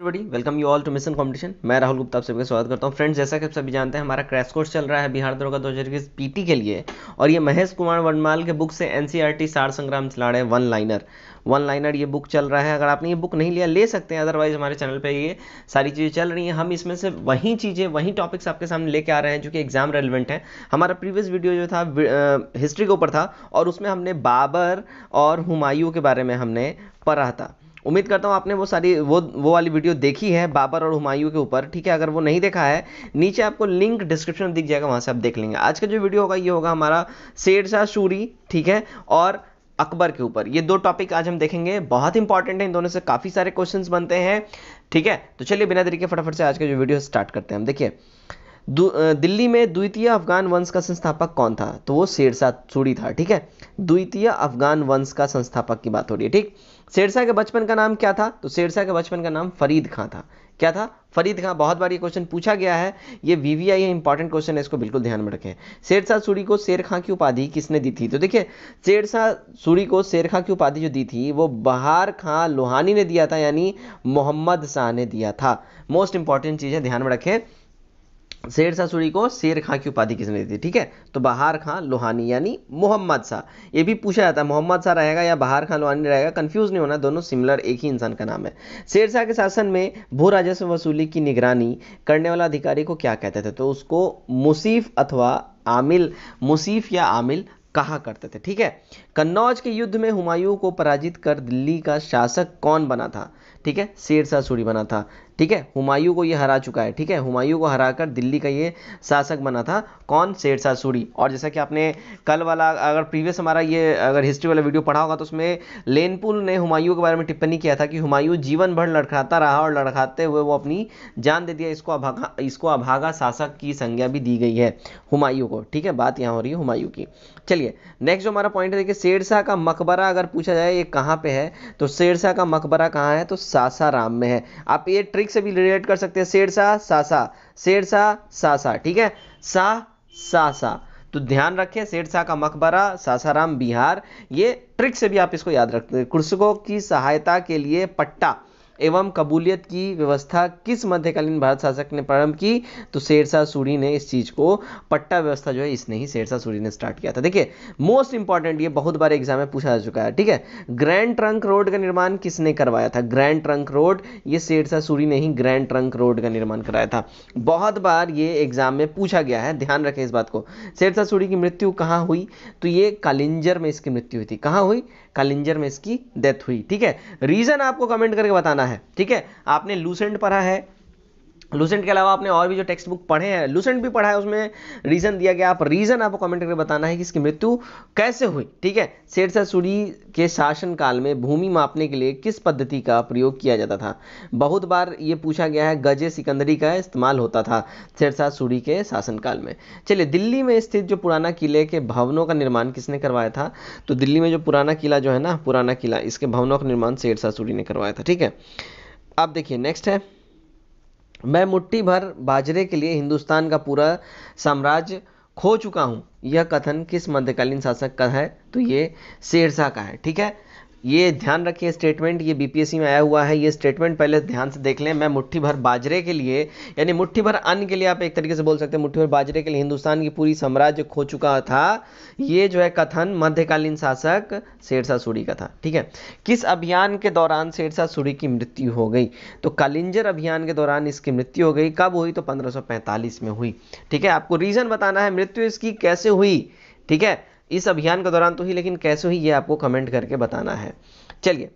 Everybody welcome you all to mission competition. मैं राहुल गुप्ता आप सभी का स्वागत करता हूं। फ्रेंड्स, जैसा कि आप सभी जानते हैं हमारा क्रैश कोर्स चल रहा है बिहार दरोगा 2021 पीटी के लिए, और ये महेश कुमार वर्णमाल के बुक से एनसीईआरटी सार संग्राम चलाड़े वन लाइनर ये बुक चल रहा है। अगर आपने ये बुक नहीं लिया ले सकते हैं, अदरवाइज हमारे चैनल पे ये सारी चीज़ें चल रही हैं। हम इसमें से वही चीज़ें वही टॉपिक्स आपके सामने लेके आ रहे हैं जो कि एग्जाम रेलिवेंट है। हमारा प्रीवियस वीडियो जो था हिस्ट्री के ऊपर था, और उसमें हमने बाबर और हुमायूं के बारे में हमने पढ़ा था। उम्मीद करता हूँ आपने वो वाली वीडियो देखी है बाबर और हुमायूं के ऊपर। ठीक है, अगर वो नहीं देखा है नीचे आपको लिंक डिस्क्रिप्शन में दिख जाएगा, वहां से आप देख लेंगे। आज का जो वीडियो होगा ये होगा हमारा शेरशाह सूरी, ठीक है, और अकबर के ऊपर। ये दो टॉपिक आज हम देखेंगे, बहुत इंपॉर्टेंट है। इन दोनों से काफी सारे क्वेश्चंस बनते हैं। ठीक है, तो चलिए बिना देरी के फटाफट से आज का जो वीडियो स्टार्ट करते हैं। हम देखिए, दिल्ली में द्वितीय अफगान वंश का संस्थापक कौन था? तो वो शेरशाह सूरी था। ठीक है, द्वितीय अफगान वंश का संस्थापक की बात हो रही है। ठीक, शेरशाह के बचपन का नाम क्या था? तो शेरशाह के बचपन का नाम फरीद खां था। क्या था? फरीद खां। बहुत बार ये क्वेश्चन पूछा गया है, ये वीवीआई है, इंपॉर्टेंट क्वेश्चन है, इसको बिल्कुल ध्यान में रखें। शेरशाह सूरी को शेर खां की उपाधि किसने दी थी? तो देखिए, शेरशाह सूरी को शेर खां की उपाधि जो दी थी वो बहार खां लोहानी ने दिया था, यानी मोहम्मद शाह ने दिया था। मोस्ट इंपॉर्टेंट चीज है, ध्यान में रखें। शेरशाह सूरी को शेर खां की उपाधि किसने दी थी? ठीक है, तो बहार खां लोहानी यानी मोहम्मद शाह। ये भी पूछा जाता है मोहम्मद शाह रहेगा या बहार खां लोहानी रहेगा, कंफ्यूज नहीं होना, दोनों सिमिलर एक ही इंसान का नाम है। शेरशाह के शासन में भू राजस्व वसूली की निगरानी करने वाला अधिकारी को क्या कहते थे? तो उसको मुसीफ अथवा आमिल, मुसीफ या आमिल कहा करते थे। ठीक है, कन्नौज के युद्ध में हुमायूं को पराजित कर दिल्ली का शासक कौन बना था? ठीक है, शेरशाह सूरी बना था। ठीक है, हुमायूं को ये हरा चुका है। ठीक है, हुमायूं को हराकर दिल्ली का ये शासक बना था। कौन? शेरशाह सूरी। और जैसा कि आपने कल वाला, अगर प्रीवियस हमारा ये अगर हिस्ट्री वाला वीडियो पढ़ा होगा तो उसमें लेनपुल ने हुमायूं के बारे में टिप्पणी किया था कि हुमायूं जीवन भर लड़खड़ाता रहा और लड़खड़ाते हुए वो अपनी जान दे दिया। इसको अभागा शासक की संज्ञा भी दी गई है हुमायूं को। ठीक है, बात यहाँ हो रही है हुमायूं की। चलिए नेक्स्ट जो हमारा पॉइंट है, देखिए, शेरशाह का मकबरा अगर पूछा जाए ये कहाँ पे है, तो शेरशाह का मकबरा कहाँ है? तो सासाराम में है। आप ये ट्रिक से भी रिलेट कर सकते हैं, शेरशाह सासा, शेरशाह सासा। ठीक है, सासा। तो ध्यान रखें, शेरशाह का मकबरा सासाराम बिहार। ये ट्रिक से भी आप इसको याद रखते हैं। कृषकों की सहायता के लिए पट्टा एवं कबूलियत की व्यवस्था किस मध्यकालीन भारत शासक ने प्रारंभ की? तो शेरशाह सूरी ने इस चीज को, पट्टा व्यवस्था जो है इसने ही, शेरशाह सूरी ने स्टार्ट किया था। देखिए मोस्ट इंपॉर्टेंट, ये बहुत बार एग्जाम में पूछा जा चुका है। ठीक है, ग्रैंड ट्रंक रोड का निर्माण किसने करवाया था? ग्रैंड ट्रंक रोड, ये शेरशाह सूरी ने ही ग्रैंड ट्रंक रोड का निर्माण कराया था। बहुत बार ये एग्जाम में पूछा गया है, ध्यान रखें इस बात को। शेरशाह सूरी की मृत्यु कहाँ हुई? तो ये कालिंजर में इसकी मृत्यु हुई थी। कहाँ हुई? कालिंजर में इसकी डेथ हुई। ठीक है, रीजन आपको कमेंट करके बताना है। ठीक है, आपने लूसेंट पढ़ा है, लूसेंट के अलावा आपने और भी जो टेक्स्ट बुक पढ़े हैं, लूसेंट भी पढ़ा है, उसमें रीजन दिया गया। आप रीजन आपको कमेंट करके बताना है कि इसकी मृत्यु कैसे हुई। ठीक है, शेरशाह सूरी के शासन काल में भूमि मापने के लिए किस पद्धति का प्रयोग किया जाता था? बहुत बार ये पूछा गया है, गजे सिकंदरी का इस्तेमाल होता था शेरशाह सूरी के शासनकाल में। चलिए, दिल्ली में स्थित जो पुराना किले के भवनों का निर्माण किसने करवाया था? तो दिल्ली में जो पुराना किला जो है ना, पुराना किला, इसके भवनों का निर्माण शेरशाह सूरी ने करवाया था। ठीक है, अब देखिए नेक्स्ट है, मैं मुट्ठी भर बाजरे के लिए हिंदुस्तान का पूरा साम्राज्य खो चुका हूं, यह कथन किस मध्यकालीन शासक का है? तो ये शेरशाह का है। ठीक है, ये ध्यान रखिए स्टेटमेंट, ये बीपीएससी में आया हुआ है। ये स्टेटमेंट पहले ध्यान से देख लें। मैं मुट्ठी भर बाजरे के लिए, यानी मुट्ठी भर अन्न के लिए, आप एक तरीके से बोल सकते हैं मुट्ठी भर बाजरे के लिए हिंदुस्तान की पूरी साम्राज्य खो चुका था, ये जो है कथन मध्यकालीन शासक शेरशाह सूरी का था। ठीक है, किस अभियान के दौरान शेरशाह सूरी की मृत्यु हो गई? तो कालिंजर अभियान के दौरान इसकी मृत्यु हो गई। कब हुई? तो 1545 में हुई। ठीक है, आपको रीजन बताना है, मृत्यु इसकी कैसे हुई। ठीक है, इस अभियान के दौरान तो ही, लेकिन कैसे हुई ये आपको कमेंट करके बताना है। चलिए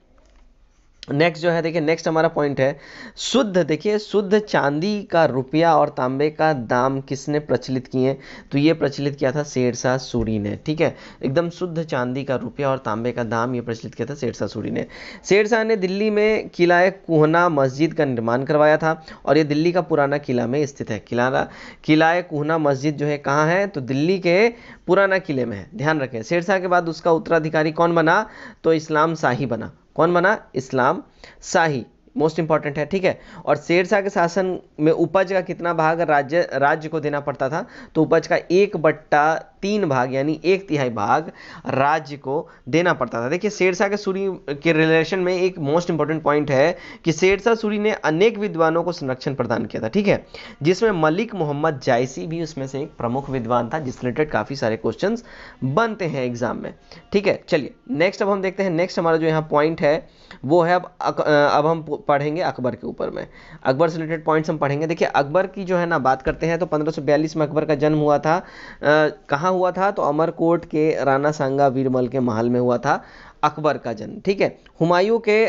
नेक्स्ट जो है, देखिए नेक्स्ट हमारा पॉइंट है शुद्ध। देखिए, शुद्ध चांदी का रुपया और तांबे का दाम किसने प्रचलित किए? तो ये प्रचलित किया था शेरशाह सूरी ने। ठीक है, एकदम शुद्ध चांदी का रुपया और तांबे का दाम ये प्रचलित किया था शेरशाह सूरी ने। शेरशाह ने दिल्ली में किला कुहना मस्जिद का निर्माण करवाया था, और ये दिल्ली का पुराना किला में स्थित है। किला कुहना मस्जिद जो है कहाँ है? तो दिल्ली के पुराना किले में है। ध्यान रखें, शेरशाह के बाद उसका उत्तराधिकारी कौन बना? तो इस्लाम शाही बना। कौन बना? इस्लाम शाही। मोस्ट इंपॉर्टेंट है। ठीक है, और शेरशाह के शासन में उपज का कितना भाग राज्य को देना पड़ता था? तो उपज का 1/3 3 भाग यानी 1/3 भाग राज्य को देना पड़ता था। देखिए शेरशाह के सूरी के रिलेशन में एक मोस्ट इंपॉर्टेंट पॉइंट है कि शेरशाह सूरी ने अनेक विद्वानों को संरक्षण प्रदान किया था, ठीक है, जिसमें मलिक मोहम्मद जायसी भी उसमें से एक प्रमुख विद्वान था, जिस रिलेटेड काफी सारे क्वेश्चंस बनते हैं एग्जाम में, ठीक है। चलिए नेक्स्ट अब हम देखते हैं, नेक्स्ट हमारा जो यहाँ पॉइंट है वो है अब हम पढ़ेंगे अकबर के ऊपर में, अकबर से रिलेटेड पॉइंट्स हम पढ़ेंगे। देखिए अकबर की जो है ना बात करते हैं तो 1542 में अकबर का जन्म हुआ था। कहाँ हुआ था? तो अमरकोट के राणा सांगा वीरमल के महल में हुआ था अकबर का जन्म, ठीक है। हुमायूं के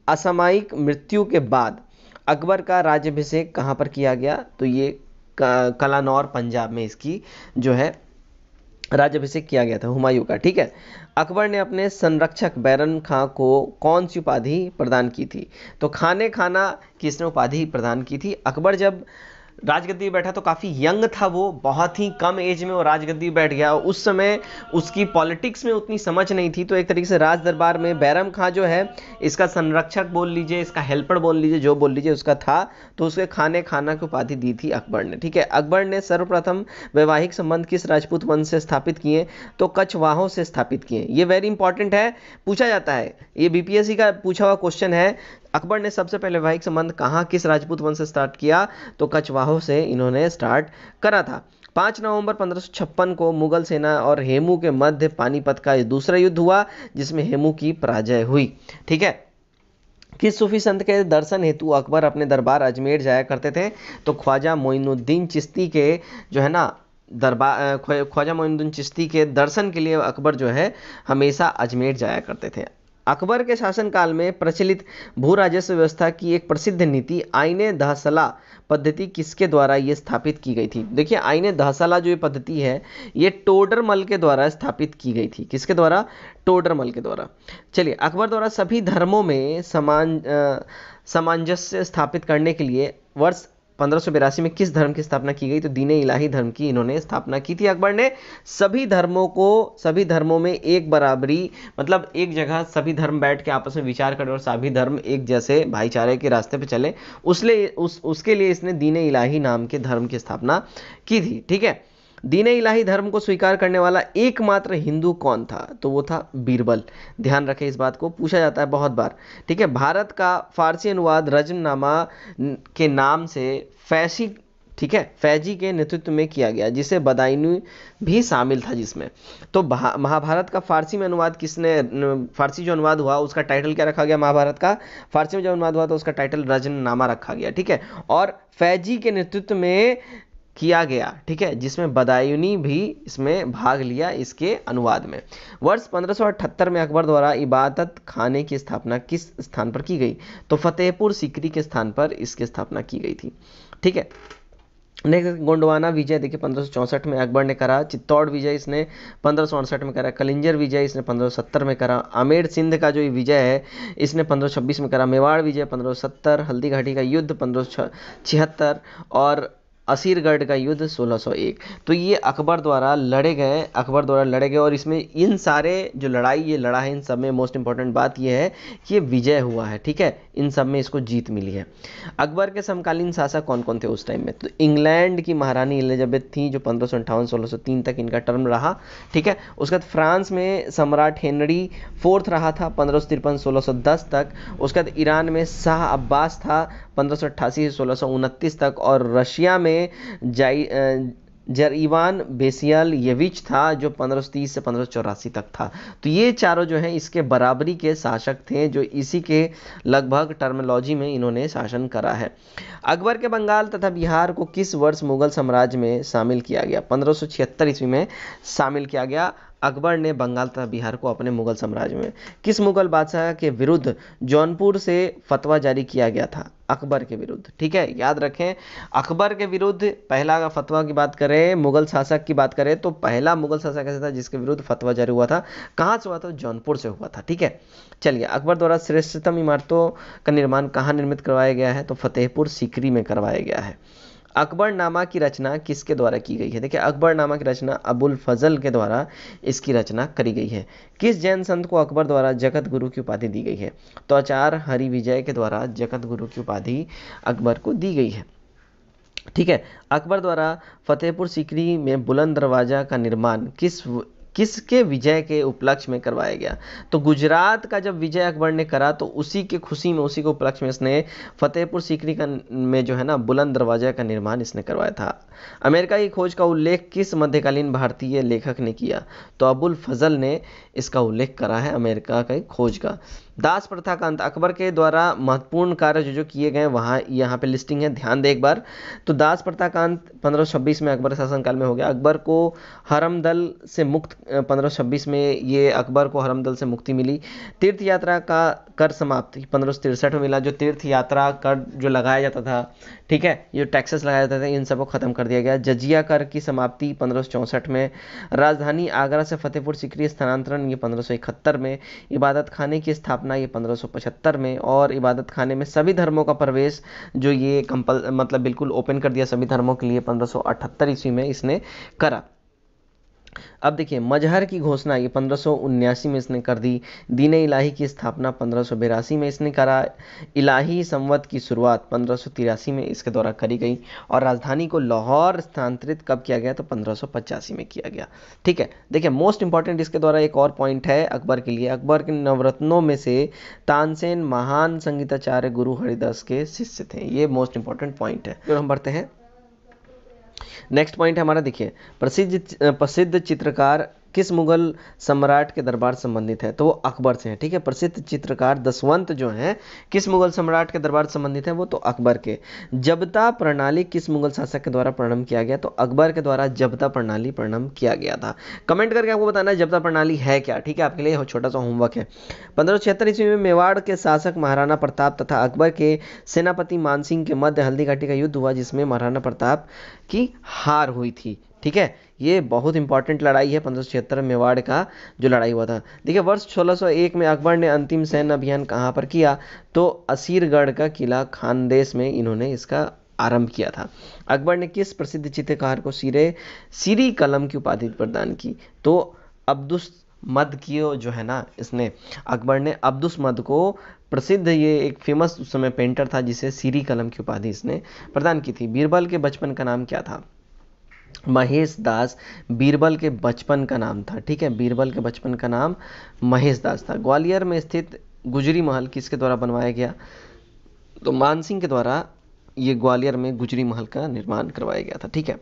असामयिक मृत्यु के बाद अकबर का राज्याभिषेक कहाँ पर किया गया? तो ये कलानौर पंजाब में इसकी जो है राज्याभिषेक किया गया था हुमायूं का, ठीक है। अकबर ने अपने संरक्षक बैरम खां को कौन सी उपाधि प्रदान की थी? तो खाने खाना की इसने उपाधि प्रदान की थी। अकबर जब राजगद्दी पे बैठा तो काफ़ी यंग था, वो बहुत ही कम एज में वो राजगद्दी पे बैठ गया। उस समय उसकी पॉलिटिक्स में उतनी समझ नहीं थी, तो एक तरीके से राज दरबार में बैरम खां जो है इसका संरक्षक बोल लीजिए, इसका हेल्पर बोल लीजिए, जो बोल लीजिए उसका था, तो उसके खाने खाना की उपाधि दी थी अकबर ने, ठीक है। अकबर ने सर्वप्रथम वैवाहिक संबंध किस राजपूत वंश से स्थापित किए? तो कछवाहों से स्थापित किए। ये वेरी इंपॉर्टेंट है, पूछा जाता है, ये बीपीएससी का पूछा हुआ क्वेश्चन है। अकबर ने सबसे पहले वैवाहिक संबंध कहाँ किस राजपूत वंश से स्टार्ट किया? तो कछवाहों से इन्होंने स्टार्ट करा था। 5 नवंबर 1556 को मुगल सेना और हेमू के मध्य पानीपत का दूसरा युद्ध हुआ, जिसमें हेमू की पराजय हुई, ठीक है। किस सूफी संत के दर्शन हेतु अकबर अपने दरबार अजमेर जाया करते थे? तो ख्वाजा मोइनुद्दीन चिश्ती के जो है ना दरबार, ख्वाजा मोइनुद्दीन चिश्ती के दर्शन के लिए अकबर जो है हमेशा अजमेर जाया करते थे। अकबर के शासनकाल में प्रचलित भू राजस्व व्यवस्था की एक प्रसिद्ध नीति आईने दहसला पद्धति किसके द्वारा ये स्थापित की गई थी? देखिए आईने दहसला जो ये पद्धति है ये टोडरमल के द्वारा स्थापित की गई थी। किसके द्वारा? टोडरमल के द्वारा। चलिए अकबर द्वारा सभी धर्मों में सामंजस्य स्थापित करने के लिए वर्ष 1582 में किस धर्म की स्थापना की गई? तो दीन इलाही धर्म की इन्होंने स्थापना की थी। अकबर ने सभी धर्मों में एक बराबरी, मतलब एक जगह सभी धर्म बैठ के आपस में विचार करें और सभी धर्म एक जैसे भाईचारे के रास्ते पे चले, उसके लिए इसने दीन इलाही नाम के धर्म की स्थापना की थी, ठीक है। दीन इलाही धर्म को स्वीकार करने वाला एकमात्र हिंदू कौन था? तो वो था बीरबल। ध्यान रखें इस बात को, पूछा जाता है बहुत बार, ठीक है। भारत का फारसी अनुवाद रजमनामा के नाम से फैसी, ठीक है, फैजी के नेतृत्व में किया गया, जिसे बदायूनी भी शामिल था जिसमें। तो महाभारत का फारसी में अनुवाद किसने, फारसी जो अनुवाद हुआ उसका टाइटल क्या रखा गया? महाभारत का फारसी में जो अनुवाद हुआ तो उसका टाइटल रजमनामा रखा गया, ठीक है। और फैजी के नेतृत्व में किया गया, ठीक है, जिसमें बदायूनी भी इसमें भाग लिया इसके अनुवाद में। वर्ष 1578 में अकबर द्वारा इबादत खाने की स्थापना किस स्थान पर की गई? तो फतेहपुर सीकरी के स्थान पर इसकी स्थापना की गई थी, ठीक है। नेक्स्ट गोंडवाना विजय देखिए 1564 में अकबर ने करा। चित्तौड़ विजय इसने 1568 में करा। कलिंजर विजय इसने 1570 में करा। आमेर सिंध का जो विजय है इसने 1526 में करा। मेवाड़ विजय 1570, हल्दी घाटी का युद्ध 1576 और असीरगढ़ का युद्ध 1601। तो ये अकबर द्वारा लड़े गए और इसमें इन सारे जो लड़ाई ये लड़ा है इन सब में मोस्ट इंपॉर्टेंट बात ये है कि ये विजय हुआ है, ठीक है, इन सब में इसको जीत मिली है। अकबर के समकालीन शासक कौन कौन थे उस टाइम में? तो इंग्लैंड की महारानी एलिजाबेथ थी जो 1558-1603 तक इनका टर्म रहा, ठीक है। उसके बाद फ्रांस में सम्राट हेनरी फोर्थ रहा था 1553-1610 तक। उसके बाद ईरान में शाह अब्बास था 1588 से 1629 तक। और रशिया में जरीवान बेसियालयेविच था जो 1530 से 1584 तक था। तो ये चारों जो हैं इसके बराबरी के शासक थे जो इसी के लगभग टर्मिनोलॉजी में इन्होंने शासन करा है। अकबर के बंगाल तथा बिहार को किस वर्ष मुगल साम्राज्य में शामिल किया गया? 1576 ईस्वी में शामिल किया गया अकबर ने बंगाल तथा बिहार को अपने मुगल साम्राज्य में। किस मुगल बादशाह के विरुद्ध जौनपुर से फतवा जारी किया गया था? अकबर के विरुद्ध, ठीक है, याद रखें। अकबर के विरुद्ध पहला का फतवा की बात करें, मुगल शासक की बात करें तो पहला मुगल शासक ऐसा था जिसके विरुद्ध फतवा जारी हुआ था। कहाँ से हुआ था? जौनपुर से हुआ था, ठीक है। चलिए अकबर द्वारा श्रेष्ठतम इमारतों का निर्माण कहाँ निर्मित करवाया गया है? तो फतेहपुर सीकरी में करवाया गया है। अकबरनामा की रचना किसके द्वारा की गई है? देखिए अकबरनामा की रचना अबुल फजल के द्वारा इसकी रचना करी गई है। किस जैन संत को अकबर द्वारा जगत गुरु की उपाधि दी गई है? तो आचार्य हरि विजय के द्वारा जगत गुरु की उपाधि अकबर को दी गई है। ठीक है। अकबर द्वारा फतेहपुर सीकरी में बुलंद दरवाजा का निर्माण किसके विजय के उपलक्ष्य में करवाया गया? तो गुजरात का जब विजय अकबर ने करा तो उसी के खुशी में, उसी के उपलक्ष्य में इसने फतेहपुर सीकरी का में जो है ना बुलंद दरवाजा का निर्माण इसने करवाया था। अमेरिका की खोज का उल्लेख किस मध्यकालीन भारतीय लेखक ने किया? तो अबुल फजल ने इसका उल्लेख करा है अमेरिका की खोज का। दास प्रथा का अंत, अकबर के द्वारा महत्वपूर्ण कार्य जो जो किए गए वहाँ यहाँ पे लिस्टिंग है, ध्यान दे एक बार। तो दास प्रथा का अंत 1526 में अकबर शासनकाल में हो गया। अकबर को हरमदल से मुक्त 1526 में ये अकबर को हरमदल से मुक्ति मिली। तीर्थ यात्रा का कर समाप्ति 1563 में मिला। जो तीर्थ यात्रा कर जो लगाया जाता था, ठीक है, ये टैक्सेस लगाए जाते थे, इन सबको खत्म कर दिया गया। जजिया कर की समाप्ति 1564 में। राजधानी आगरा से फतेहपुर सीकरी स्थानांतरण ये 1571 में। इबादत खाने की स्थापना ये 1575 में। और इबादत खाने में सभी धर्मों का प्रवेश जो ये मतलब बिल्कुल ओपन कर दिया सभी धर्मों के लिए 1578 ईस्वी में इसने करा। अब देखिए मजहर की घोषणा ये 1579 में इसने कर दी। दीन इलाही की स्थापना 1582 में इसने करा। इलाही संवत की शुरुआत 1583 में इसके द्वारा करी गई। और राजधानी को लाहौर स्थानांतरित कब किया गया? तो 1585 में किया गया। ठीक है, देखिए मोस्ट इंपॉर्टेंट इसके द्वारा एक और पॉइंट है अकबर के लिए। अकबर के नवरत्नों में से तानसेन महान संगीताचार्य गुरु हरिदास के शिष्य थे। ये मोस्ट इंपॉर्टेंट पॉइंट है। फिर हम बढ़ते हैं, नेक्स्ट पॉइंट है हमारा, देखिए प्रसिद्ध चित्रकार किस मुगल सम्राट के दरबार से संबंधित है? तो वो अकबर से है। ठीक है, प्रसिद्ध चित्रकार दसवंत जो हैं किस मुगल सम्राट के दरबार से संबंधित है? वो तो अकबर के। जबता प्रणाली किस मुगल शासक के द्वारा प्रारंभ किया गया? तो अकबर के द्वारा जबता प्रणाली प्रारंभ किया गया था। कमेंट करके आपको बताना है जबता प्रणाली है क्या। ठीक है, आपके लिए छोटा सा होमवर्क है। 1576 ईस्वी में मेवाड़ के शासक महाराणा प्रताप तथा अकबर के सेनापति मानसिंह के मध्य हल्दी घाटी का युद्ध हुआ, जिसमें महाराणा प्रताप की हार हुई थी। ठीक है, ये बहुत इंपॉर्टेंट लड़ाई है 1576 मेवाड़ का जो लड़ाई हुआ था। देखिए वर्ष 1601 में अकबर ने अंतिम सैन्य अभियान कहाँ पर किया? तो असीरगढ़ का किला खानदेश में इन्होंने इसका आरंभ किया था। अकबर ने किस प्रसिद्ध चित्रकार को सीरी कलम की उपाधि प्रदान की? तो अब्दुस मद की जो है ना, इसने अकबर ने अब्दुस मद को प्रसिद्ध, ये एक फेमस उस समय पेंटर था जिसे सीरी कलम की उपाधि इसने प्रदान की थी। बीरबल के बचपन का नाम क्या था? महेश दास बीरबल के बचपन का नाम था। ठीक है, बीरबल के बचपन का नाम महेश दास था। ग्वालियर में स्थित गुजरी महल किसके द्वारा बनवाया गया? तो मानसिंह के द्वारा ये ग्वालियर में गुजरी महल का निर्माण करवाया गया था। ठीक है,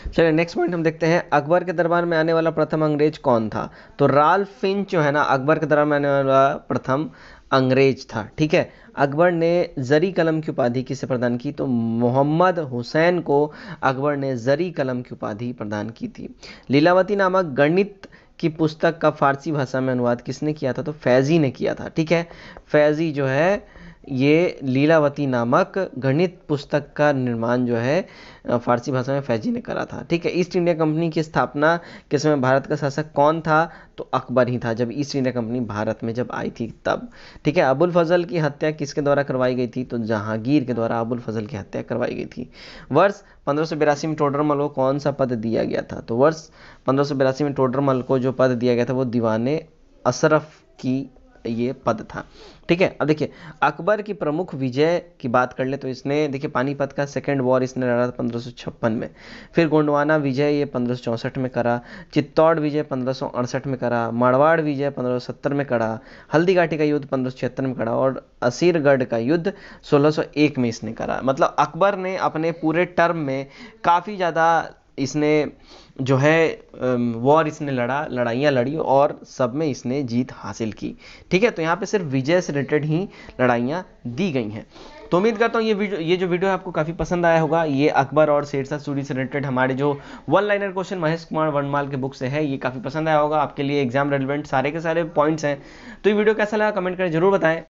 चलिए नेक्स्ट पॉइंट हम देखते हैं। अकबर के दरबार में आने वाला प्रथम अंग्रेज कौन था? तो राल्फ फिंच जो है ना अकबर के दरबार में आने वाला प्रथम अंग्रेज था। ठीक है, अकबर ने जरी कलम की उपाधि किसे प्रदान की? तो मोहम्मद हुसैन को अकबर ने जरी कलम की उपाधि प्रदान की थी। लीलावती नामक गणित की पुस्तक का फारसी भाषा में अनुवाद किसने किया था? तो फैजी ने किया था। ठीक है, फैजी जो है ये लीलावती नामक गणित पुस्तक का निर्माण जो है फारसी भाषा में फैजी ने करा था। ठीक है, ईस्ट इंडिया कंपनी की स्थापना के समय भारत का शासक कौन था? तो अकबर ही था, जब ईस्ट इंडिया कंपनी भारत में जब आई थी तब। ठीक है, अबुल फजल की हत्या किसके द्वारा करवाई गई थी? तो जहांगीर के द्वारा अबुल फजल की हत्या करवाई गई थी। वर्ष 1582 में टोडरमल को कौन सा पद दिया गया था? तो वर्ष 1582 में टोडरमल को जो पद दिया गया था वो दीवाने अशरफ की ये पद था। ठीक है, अब देखिए अकबर की प्रमुख विजय की बात कर ले तो इसने देखिए पानीपत का सेकेंड वॉर इसने लड़ा था 1556 में। फिर गोंडवाना विजय ये 1564 में करा। चित्तौड़ विजय 1568 में करा। मारवाड़ विजय 1570 में करा। हल्दी घाटी का युद्ध 1576 में करा। और असीरगढ़ का युद्ध 1601 में इसने करा। मतलब अकबर ने अपने पूरे टर्म में काफ़ी ज़्यादा इसने जो है वॉर इसने लड़ाइयाँ लड़ी और सब में इसने जीत हासिल की। ठीक है, तो यहाँ पे सिर्फ विजय से रिलेटेड ही लड़ाइयाँ दी गई हैं। तो उम्मीद करता हूँ ये जो वीडियो है आपको काफ़ी पसंद आया होगा। ये अकबर और शेरशाह सूरी से रिलेटेड हमारे जो one liner question Mahesh Kumar Varnmal के बुक से है, ये काफ़ी पसंद आया होगा। आपके लिए एग्जाम रेलिवेंट सारे के सारे पॉइंट्स हैं। तो ये वीडियो कैसा लगा कमेंट करें, जरूर बताएं।